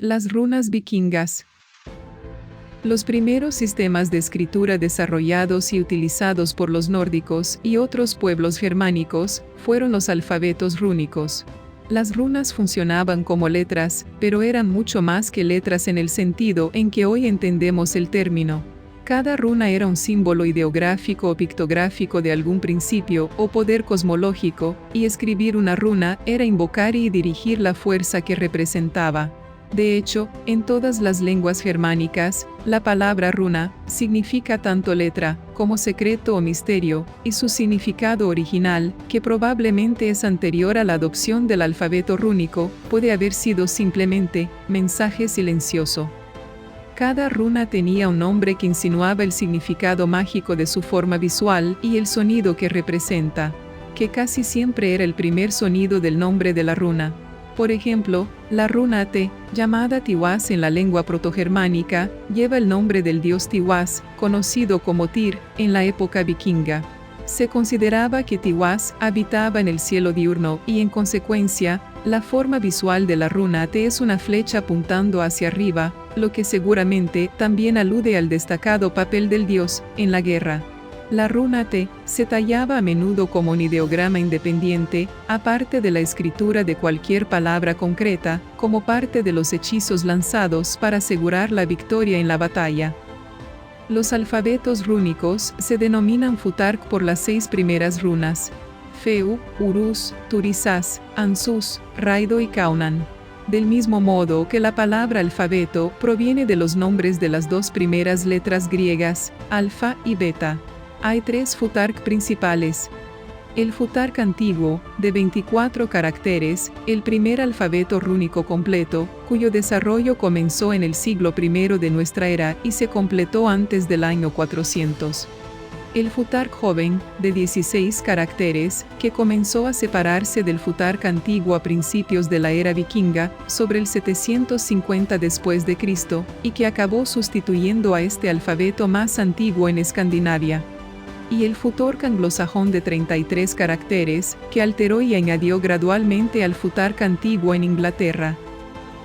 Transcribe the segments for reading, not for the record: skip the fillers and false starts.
Las runas vikingas. Los primeros sistemas de escritura desarrollados y utilizados por los nórdicos y otros pueblos germánicos fueron los alfabetos rúnicos. Las runas funcionaban como letras, pero eran mucho más que letras en el sentido en que hoy entendemos el término. Cada runa era un símbolo ideográfico o pictográfico de algún principio o poder cosmológico, y escribir una runa era invocar y dirigir la fuerza que representaba. De hecho, en todas las lenguas germánicas, la palabra runa significa tanto letra como secreto o misterio, y su significado original, que probablemente es anterior a la adopción del alfabeto rúnico, puede haber sido simplemente mensaje silencioso. Cada runa tenía un nombre que insinuaba el significado mágico de su forma visual y el sonido que representa, que casi siempre era el primer sonido del nombre de la runa. Por ejemplo, la runa T, llamada Tiwaz en la lengua protogermánica, lleva el nombre del dios Tiwaz, conocido como Tyr, en la época vikinga. Se consideraba que Tiwaz habitaba en el cielo diurno y, en consecuencia, la forma visual de la runa T es una flecha apuntando hacia arriba, lo que seguramente también alude al destacado papel del dios en la guerra. La runa T se tallaba a menudo como un ideograma independiente, aparte de la escritura de cualquier palabra concreta, como parte de los hechizos lanzados para asegurar la victoria en la batalla. Los alfabetos rúnicos se denominan Futhark por las 6 primeras runas: Feu, Urus, Turisas, Ansus, Raido y Kaunan. Del mismo modo que la palabra alfabeto proviene de los nombres de las 2 primeras letras griegas, alfa y beta. Hay 3 Futhark principales. El Futhark antiguo, de 24 caracteres, el primer alfabeto rúnico completo, cuyo desarrollo comenzó en el siglo I de nuestra era y se completó antes del año 400. El Futhark joven, de 16 caracteres, que comenzó a separarse del Futhark antiguo a principios de la era vikinga, sobre el 750 después de Cristo, y que acabó sustituyendo a este alfabeto más antiguo en Escandinavia. Y el Futhark anglosajón de 33 caracteres, que alteró y añadió gradualmente al Futhark antiguo en Inglaterra.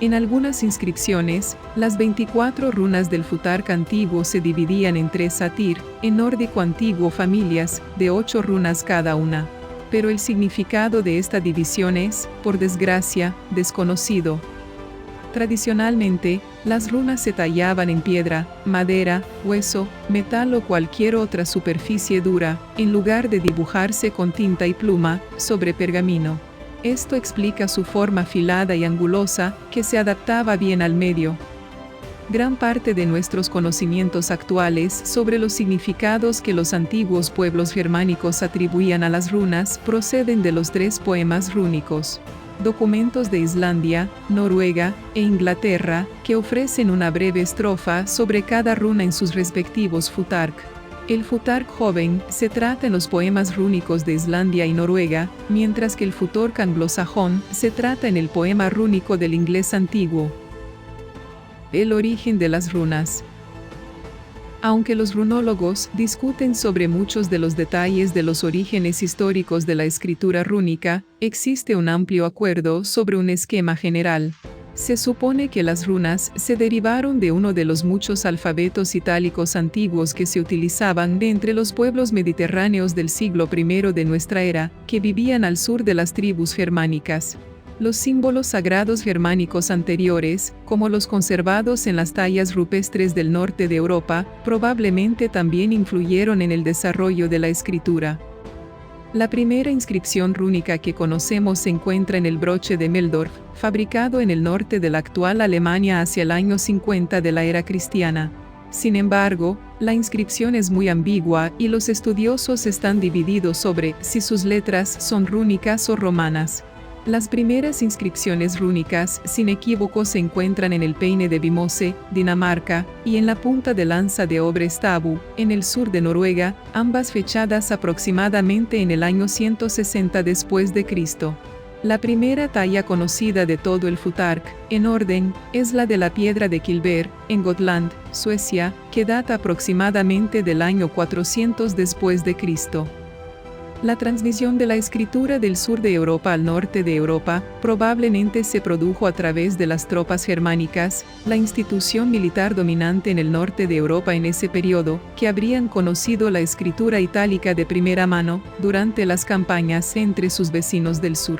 En algunas inscripciones, las 24 runas del Futhark antiguo se dividían en 3 satir, en nórdico antiguo familias, de 8 runas cada una. Pero el significado de esta división es, por desgracia, desconocido. Tradicionalmente, las runas se tallaban en piedra, madera, hueso, metal o cualquier otra superficie dura, en lugar de dibujarse con tinta y pluma, sobre pergamino. Esto explica su forma afilada y angulosa, que se adaptaba bien al medio. Gran parte de nuestros conocimientos actuales sobre los significados que los antiguos pueblos germánicos atribuían a las runas proceden de los 3 poemas rúnicos. Documentos de Islandia, Noruega e Inglaterra, que ofrecen una breve estrofa sobre cada runa en sus respectivos Futhark. El Futhark joven se trata en los poemas rúnicos de Islandia y Noruega, mientras que el Futhark anglosajón se trata en el poema rúnico del inglés antiguo. El origen de las runas. Aunque los runólogos discuten sobre muchos de los detalles de los orígenes históricos de la escritura rúnica, existe un amplio acuerdo sobre un esquema general. Se supone que las runas se derivaron de uno de los muchos alfabetos itálicos antiguos que se utilizaban de entre los pueblos mediterráneos del siglo I de nuestra era, que vivían al sur de las tribus germánicas. Los símbolos sagrados germánicos anteriores, como los conservados en las tallas rupestres del norte de Europa, probablemente también influyeron en el desarrollo de la escritura. La primera inscripción rúnica que conocemos se encuentra en el broche de Meldorf, fabricado en el norte de la actual Alemania hacia el año 50 de la era cristiana. Sin embargo, la inscripción es muy ambigua y los estudiosos están divididos sobre si sus letras son rúnicas o romanas. Las primeras inscripciones rúnicas, sin equívoco, se encuentran en el Peine de Vimose, Dinamarca, y en la punta de lanza de Obrestabu, en el sur de Noruega, ambas fechadas aproximadamente en el año 160 después de Cristo. La primera talla conocida de todo el Futhark, en orden, es la de la piedra de Kilber, en Gotland, Suecia, que data aproximadamente del año 400 después de Cristo. La transmisión de la escritura del sur de Europa al norte de Europa probablemente se produjo a través de las tropas germánicas, la institución militar dominante en el norte de Europa en ese periodo, que habrían conocido la escritura itálica de primera mano durante las campañas entre sus vecinos del sur.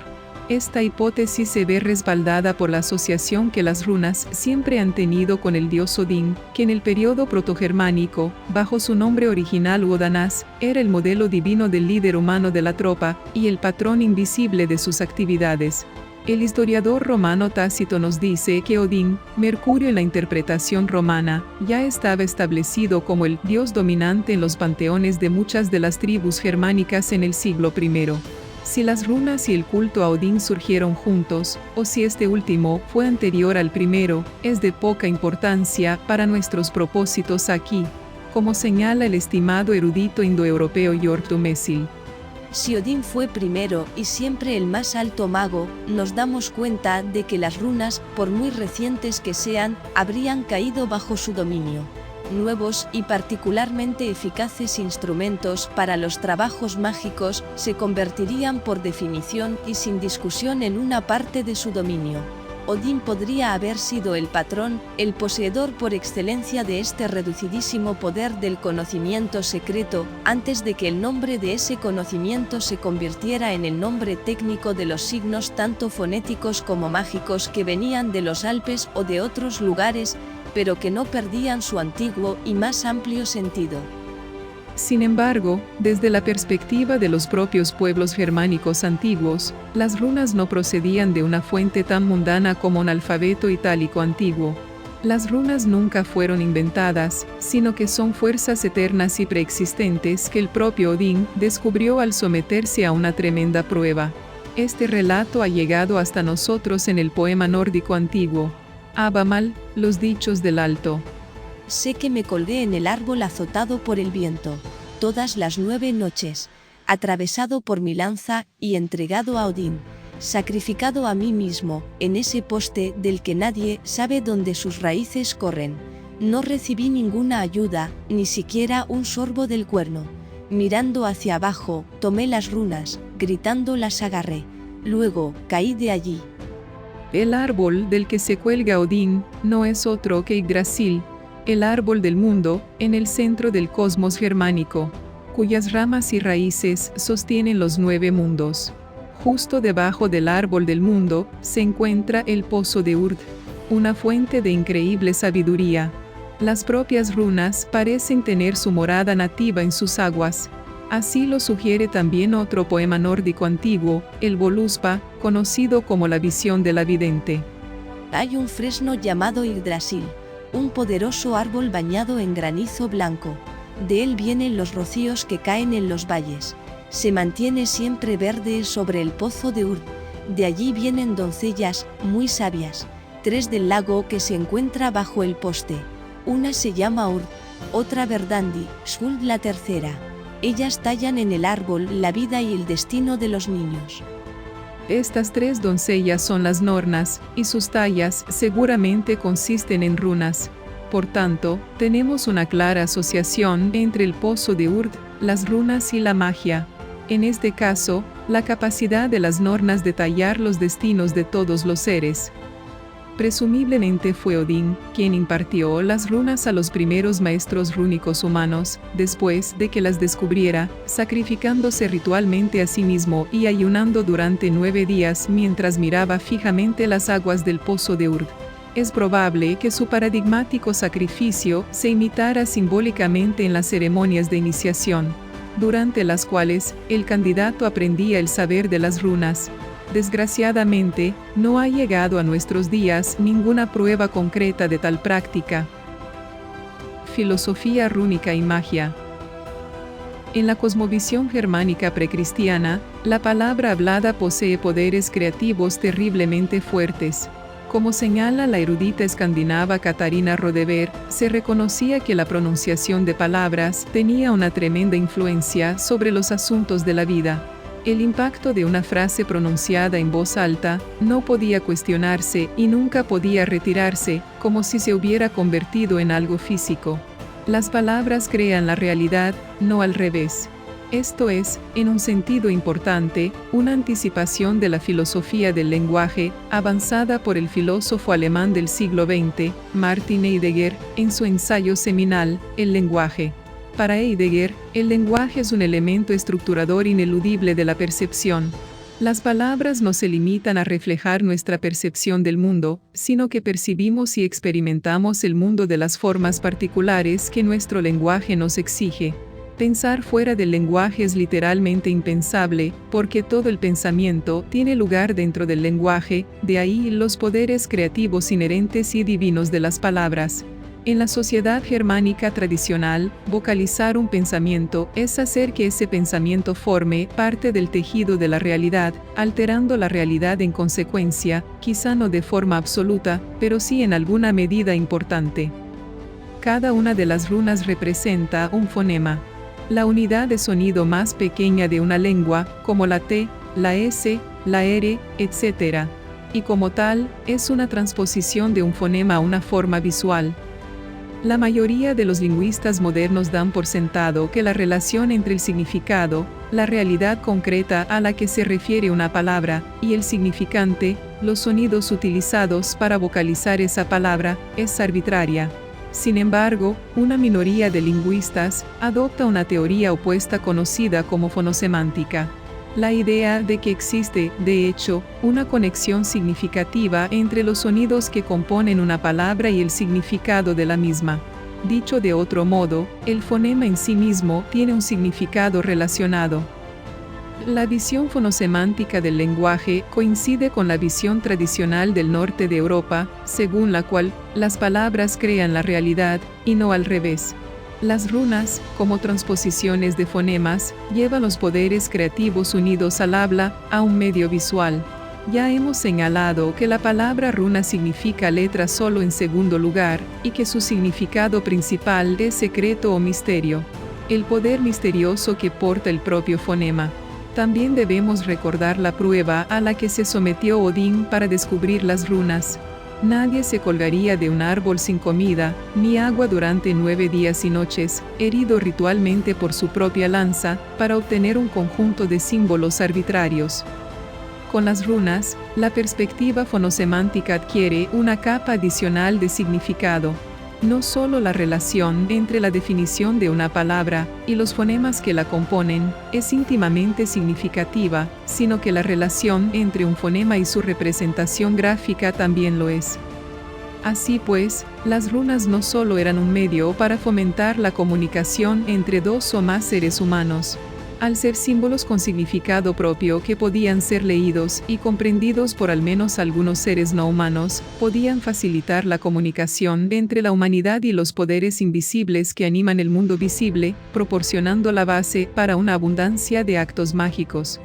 Esta hipótesis se ve respaldada por la asociación que las runas siempre han tenido con el dios Odín, que en el periodo protogermánico, bajo su nombre original Wodanás, era el modelo divino del líder humano de la tropa y el patrón invisible de sus actividades. El historiador romano Tácito nos dice que Odín, Mercurio en la interpretación romana, ya estaba establecido como el dios dominante en los panteones de muchas de las tribus germánicas en el siglo I. Si las runas y el culto a Odín surgieron juntos, o si este último fue anterior al primero, es de poca importancia para nuestros propósitos aquí, como señala el estimado erudito indoeuropeo Georg Dumézil. Si Odín fue primero y siempre el más alto mago, nos damos cuenta de que las runas, por muy recientes que sean, habrían caído bajo su dominio. Nuevos y particularmente eficaces instrumentos para los trabajos mágicos se convertirían por definición y sin discusión en una parte de su dominio. Odín podría haber sido el patrón, el poseedor por excelencia de este reducidísimo poder del conocimiento secreto, antes de que el nombre de ese conocimiento se convirtiera en el nombre técnico de los signos tanto fonéticos como mágicos que venían de los Alpes o de otros lugares, pero que no perdían su antiguo y más amplio sentido. Sin embargo, desde la perspectiva de los propios pueblos germánicos antiguos, las runas no procedían de una fuente tan mundana como un alfabeto itálico antiguo. Las runas nunca fueron inventadas, sino que son fuerzas eternas y preexistentes que el propio Odín descubrió al someterse a una tremenda prueba. Este relato ha llegado hasta nosotros en el poema nórdico antiguo, Abamal, los dichos del alto. Sé que me colgué en el árbol azotado por el viento, todas las 9 noches, atravesado por mi lanza y entregado a Odín, sacrificado a mí mismo, en ese poste del que nadie sabe dónde sus raíces corren. No recibí ninguna ayuda, ni siquiera un sorbo del cuerno. Mirando hacia abajo, tomé las runas, gritando las agarré. Luego, caí de allí. El árbol del que se cuelga Odín no es otro que Yggdrasil, el árbol del mundo, en el centro del cosmos germánico, cuyas ramas y raíces sostienen los 9 mundos. Justo debajo del árbol del mundo se encuentra el pozo de Urd, una fuente de increíble sabiduría. Las propias runas parecen tener su morada nativa en sus aguas. Así lo sugiere también otro poema nórdico antiguo, el Voluspa, conocido como la visión de la vidente. Hay un fresno llamado Yggdrasil, un poderoso árbol bañado en granizo blanco. De él vienen los rocíos que caen en los valles. Se mantiene siempre verde sobre el pozo de Urd. De allí vienen doncellas, muy sabias, 3 del lago que se encuentra bajo el poste. Una se llama Urd, otra Verdandi, Skuld la tercera. Ellas tallan en el árbol la vida y el destino de los niños. Estas 3 doncellas son las Nornas, y sus tallas seguramente consisten en runas. Por tanto, tenemos una clara asociación entre el pozo de Urd, las runas y la magia. En este caso, la capacidad de las Nornas de tallar los destinos de todos los seres. Presumiblemente fue Odín quien impartió las runas a los primeros maestros rúnicos humanos, después de que las descubriera, sacrificándose ritualmente a sí mismo y ayunando durante 9 días mientras miraba fijamente las aguas del pozo de Urd. Es probable que su paradigmático sacrificio se imitara simbólicamente en las ceremonias de iniciación, durante las cuales el candidato aprendía el saber de las runas. Desgraciadamente, no ha llegado a nuestros días ninguna prueba concreta de tal práctica. Filosofía rúnica y magia. En la cosmovisión germánica precristiana, la palabra hablada posee poderes creativos terriblemente fuertes. Como señala la erudita escandinava Katarina Rodever, se reconocía que la pronunciación de palabras tenía una tremenda influencia sobre los asuntos de la vida. El impacto de una frase pronunciada en voz alta no podía cuestionarse y nunca podía retirarse, como si se hubiera convertido en algo físico. Las palabras crean la realidad, no al revés. Esto es, en un sentido importante, una anticipación de la filosofía del lenguaje, avanzada por el filósofo alemán del siglo XX, Martin Heidegger, en su ensayo seminal, El lenguaje. Para Heidegger, el lenguaje es un elemento estructurador ineludible de la percepción. Las palabras no se limitan a reflejar nuestra percepción del mundo, sino que percibimos y experimentamos el mundo de las formas particulares que nuestro lenguaje nos exige. Pensar fuera del lenguaje es literalmente impensable, porque todo el pensamiento tiene lugar dentro del lenguaje, de ahí los poderes creativos inherentes y divinos de las palabras. En la sociedad germánica tradicional, vocalizar un pensamiento es hacer que ese pensamiento forme parte del tejido de la realidad, alterando la realidad en consecuencia, quizá no de forma absoluta, pero sí en alguna medida importante. Cada una de las runas representa un fonema. La unidad de sonido más pequeña de una lengua, como la T, la S, la R, etc. Y como tal, es una transposición de un fonema a una forma visual. La mayoría de los lingüistas modernos dan por sentado que la relación entre el significado, la realidad concreta a la que se refiere una palabra, y el significante, los sonidos utilizados para vocalizar esa palabra, es arbitraria. Sin embargo, una minoría de lingüistas adopta una teoría opuesta conocida como fonosemántica. La idea de que existe, de hecho, una conexión significativa entre los sonidos que componen una palabra y el significado de la misma. Dicho de otro modo, el fonema en sí mismo tiene un significado relacionado. La visión fonosemántica del lenguaje coincide con la visión tradicional del norte de Europa, según la cual, las palabras crean la realidad, y no al revés. Las runas, como transposiciones de fonemas, llevan los poderes creativos unidos al habla, a un medio visual. Ya hemos señalado que la palabra runa significa letra solo en segundo lugar, y que su significado principal es secreto o misterio. El poder misterioso que porta el propio fonema. También debemos recordar la prueba a la que se sometió Odín para descubrir las runas. Nadie se colgaría de un árbol sin comida, ni agua durante 9 días y noches, herido ritualmente por su propia lanza, para obtener un conjunto de símbolos arbitrarios. Con las runas, la perspectiva fonosemántica adquiere una capa adicional de significado. No solo la relación entre la definición de una palabra y los fonemas que la componen es íntimamente significativa, sino que la relación entre un fonema y su representación gráfica también lo es. Así pues, las runas no solo eran un medio para fomentar la comunicación entre dos o más seres humanos. Al ser símbolos con significado propio que podían ser leídos y comprendidos por al menos algunos seres no humanos, podían facilitar la comunicación entre la humanidad y los poderes invisibles que animan el mundo visible, proporcionando la base para una abundancia de actos mágicos.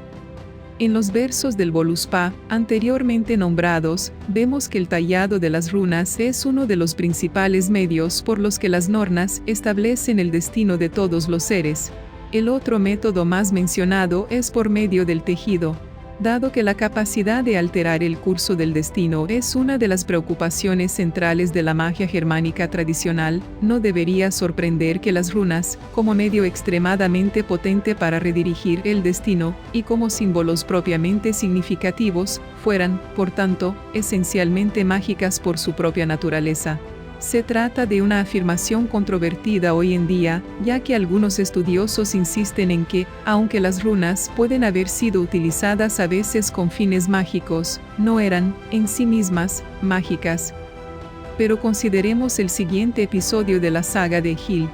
En los versos del Voluspa, anteriormente nombrados, vemos que el tallado de las runas es uno de los principales medios por los que las nornas establecen el destino de todos los seres. El otro método más mencionado es por medio del tejido. Dado que la capacidad de alterar el curso del destino es una de las preocupaciones centrales de la magia germánica tradicional, no debería sorprender que las runas, como medio extremadamente potente para redirigir el destino, y como símbolos propiamente significativos, fueran, por tanto, esencialmente mágicas por su propia naturaleza. Se trata de una afirmación controvertida hoy en día, ya que algunos estudiosos insisten en que, aunque las runas pueden haber sido utilizadas a veces con fines mágicos, no eran, en sí mismas, mágicas. Pero consideremos el siguiente episodio de la saga de Egil.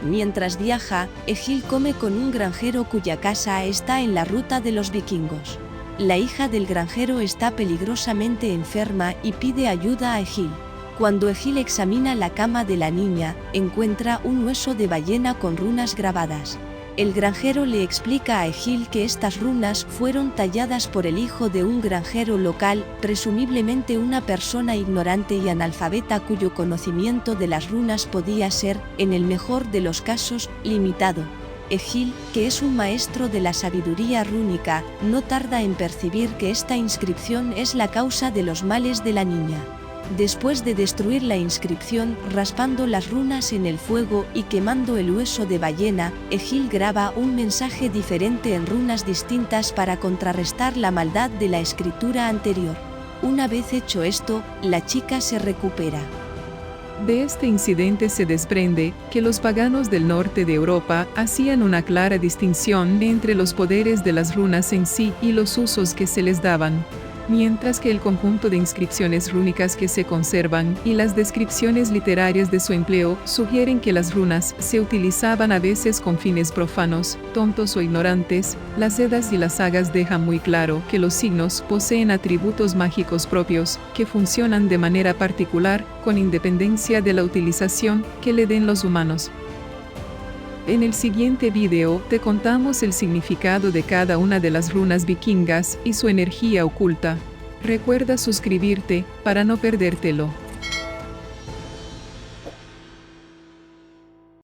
Mientras viaja, Egil come con un granjero cuya casa está en la ruta de los vikingos. La hija del granjero está peligrosamente enferma y pide ayuda a Egil. Cuando Egil examina la cama de la niña, encuentra un hueso de ballena con runas grabadas. El granjero le explica a Egil que estas runas fueron talladas por el hijo de un granjero local, presumiblemente una persona ignorante y analfabeta cuyo conocimiento de las runas podía ser, en el mejor de los casos, limitado. Egil, que es un maestro de la sabiduría rúnica, no tarda en percibir que esta inscripción es la causa de los males de la niña. Después de destruir la inscripción, raspando las runas en el fuego y quemando el hueso de ballena, Egil graba un mensaje diferente en runas distintas para contrarrestar la maldad de la escritura anterior. Una vez hecho esto, la chica se recupera. De este incidente se desprende que los paganos del norte de Europa hacían una clara distinción entre los poderes de las runas en sí y los usos que se les daban, mientras que el conjunto de inscripciones rúnicas que se conservan y las descripciones literarias de su empleo sugieren que las runas se utilizaban a veces con fines profanos, tontos o ignorantes. Las Eddas y las sagas dejan muy claro que los signos poseen atributos mágicos propios que funcionan de manera particular con independencia de la utilización que le den los humanos. En el siguiente video te contamos el significado de cada una de las runas vikingas y su energía oculta. Recuerda suscribirte para no perdértelo.